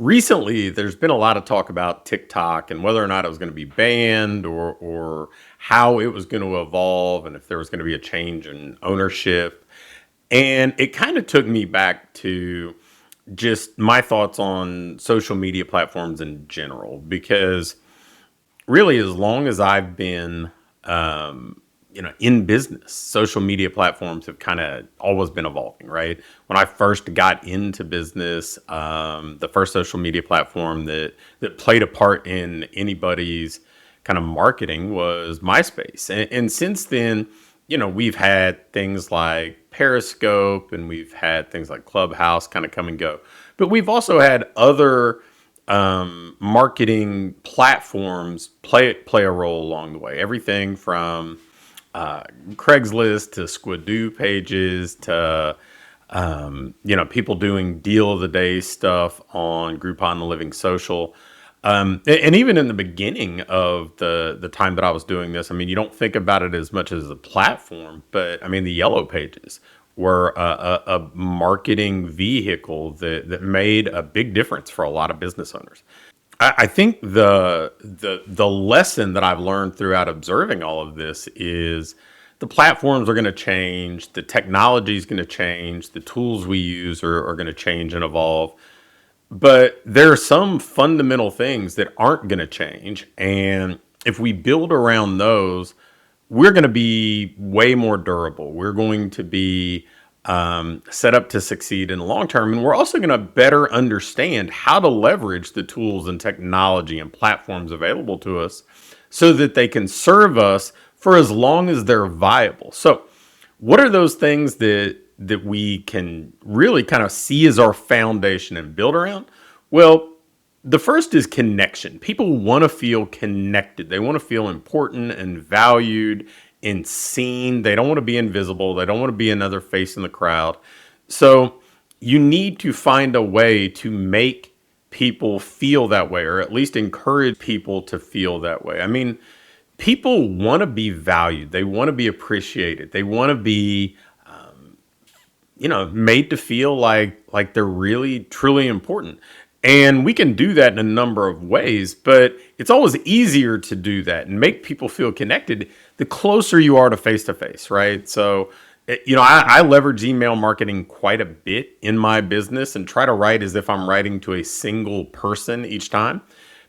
Recently, there's been a lot of talk about TikTok and whether or not it was going to be banned or how it was going to evolve and if there was going to be a change in ownership. And it kind of took me back to just my thoughts on social media platforms in general, because really, as long as I've been, in business, social media platforms have kind of always been evolving, right? When I first got into business, the first social media platform that played a part in anybody's kind of marketing was MySpace, and since then, we've had things like Periscope and we've had things like Clubhouse kind of come and go, but we've also had other marketing platforms play a role along the way. Everything from Craigslist to Squidoo pages to people doing deal of the day stuff on Groupon and Living Social. And even in the beginning of the time that I was doing this, I mean, you don't think about it as much as a platform, but I mean, the yellow pages were a marketing vehicle that made a big difference for a lot of business owners. I think the lesson that I've learned throughout observing all of this is the platforms are going to change, the technology is going to change, the tools we use are going to change and evolve. But there are some fundamental things that aren't going to change. And if we build around those, we're going to be way more durable. We're going to be set up to succeed in the long term. And we're also going to better understand how to leverage the tools and technology and platforms available to us so that they can serve us for as long as they're viable. So, what are those things that we can really kind of see as our foundation and build around? Well, the first is connection. People want to feel connected. They want to feel important and valued and seen. They don't want to be invisible. They don't want to be another face in the crowd. So you need to find a way to make people feel that way, or at least encourage people to feel that way. I mean, people want to be valued. They want to be appreciated. They want to be made to feel like they're really truly important. And we can do that in a number of ways, but it's always easier to do that and make people feel connected the closer you are to face, right? So, I leverage email marketing quite a bit in my business and try to write as if I'm writing to a single person each time.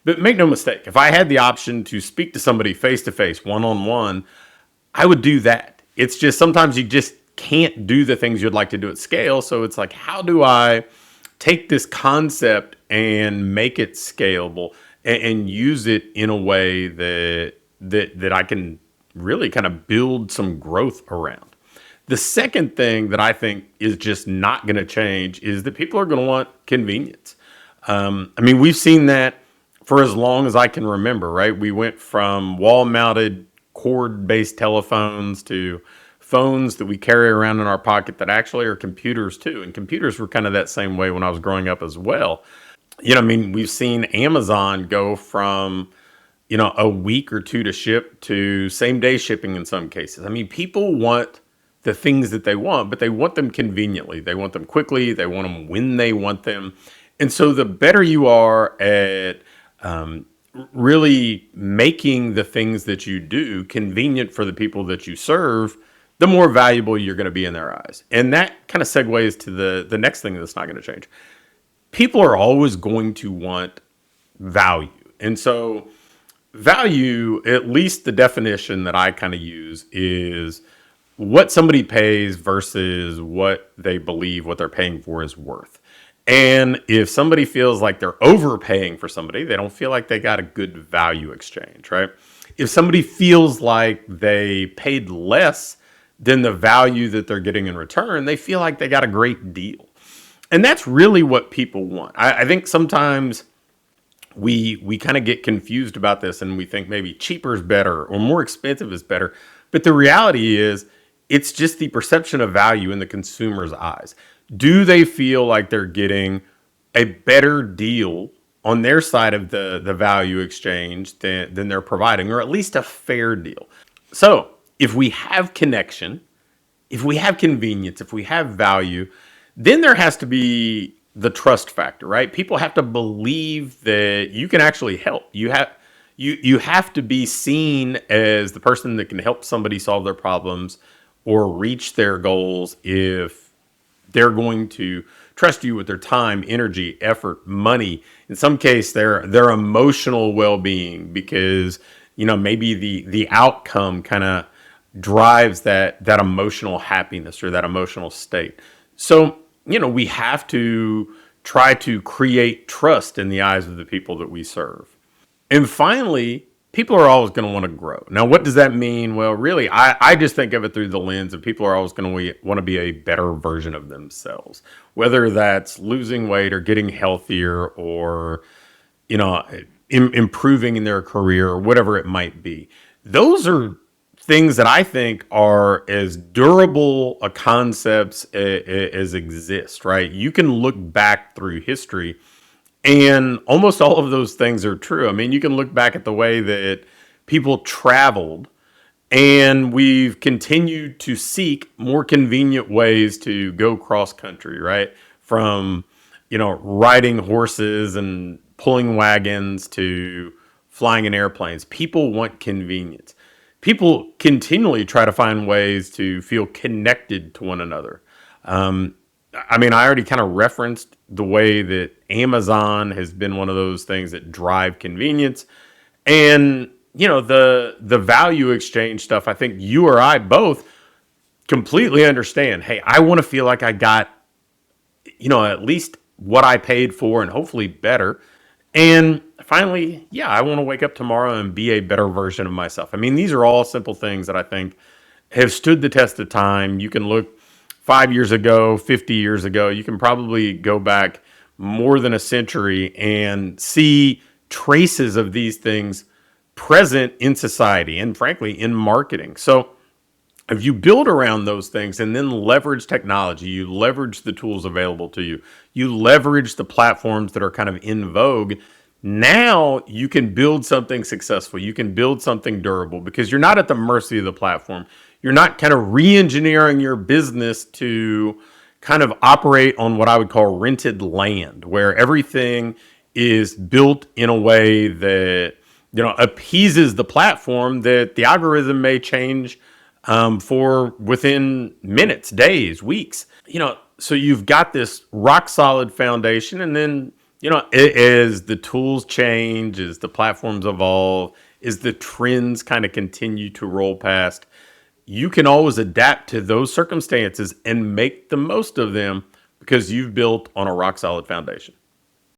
But make no mistake, if I had the option to speak to somebody face to face, one on one, I would do that. It's just sometimes you just can't do the things you'd like to do at scale. So it's like, how do I take this concept and make it scalable and use it in a way that I can really kind of build some growth around? The second thing that I think is just not going to change is that people are going to want convenience. I mean, we've seen that for as long as I can remember, right? We went from wall-mounted cord-based telephones to phones that we carry around in our pocket that actually are computers too. And computers were kind of that same way when I was growing up as well. I mean, we've seen Amazon go from, a week or two to ship to same day shipping in some cases. I mean, people want the things that they want, but they want them conveniently. They want them quickly. They want them when they want them. And so the better you are at really making the things that you do convenient for the people that you serve, the more valuable you're going to be in their eyes. And that kind of segues to the next thing that's not going to change. People are always going to want value. And so value, at least the definition that I kind of use, is what somebody pays versus what they believe what they're paying for is worth. And if somebody feels like they're overpaying for somebody, they don't feel like they got a good value exchange, right? If somebody feels like they paid less than the value that they're getting in return, they feel like they got a great deal. And that's really what people want. I think sometimes we kind of get confused about this and we think maybe cheaper is better or more expensive is better. But the reality is it's just the perception of value in the consumer's eyes. Do they feel like they're getting a better deal on their side of the value exchange than they're providing, or at least a fair deal? So if we have connection, if we have convenience, if we have value, then there has to be the trust factor, right? People have to believe that you can actually help. You have to be seen as the person that can help somebody solve their problems or reach their goals if they're going to trust you with their time, energy, effort, money. In some case, their emotional well-being, because maybe the outcome kind of drives that emotional happiness or that emotional state. So we have to try to create trust in the eyes of the people that we serve. And finally, people are always going to want to grow. Now, what does that mean? Well, really, I just think of it through the lens of people are always going to want to be a better version of themselves, whether that's losing weight or getting healthier or, you know, improving in their career or whatever it might be. Those are things that I think are as durable a concepts as exist, right? You can look back through history and almost all of those things are true. I mean, you can look back at the way that people traveled, and we've continued to seek more convenient ways to go cross country, right? From, riding horses and pulling wagons to flying in airplanes. People want convenience. People continually try to find ways to feel connected to one another. I mean, I already kind of referenced the way that Amazon has been one of those things that drive convenience. And, the value exchange stuff, I think you or I both completely understand. Hey, I want to feel like I got, at least what I paid for and hopefully better. And finally, yeah, I want to wake up tomorrow and be a better version of myself. I mean, these are all simple things that I think have stood the test of time. You can look 5 years ago, 50 years ago, you can probably go back more than a century and see traces of these things present in society and frankly in marketing. So if you build around those things and then leverage technology, you leverage the tools available to you, you leverage the platforms that are kind of in vogue, now you can build something successful. You can build something durable because you're not at the mercy of the platform. You're not kind of re-engineering your business to kind of operate on what I would call rented land, where everything is built in a way that appeases the platform that the algorithm may change for within minutes, days, weeks. So you've got this rock solid foundation, and then as the tools change, as the platforms evolve, as the trends kind of continue to roll past, you can always adapt to those circumstances and make the most of them because you've built on a rock solid foundation.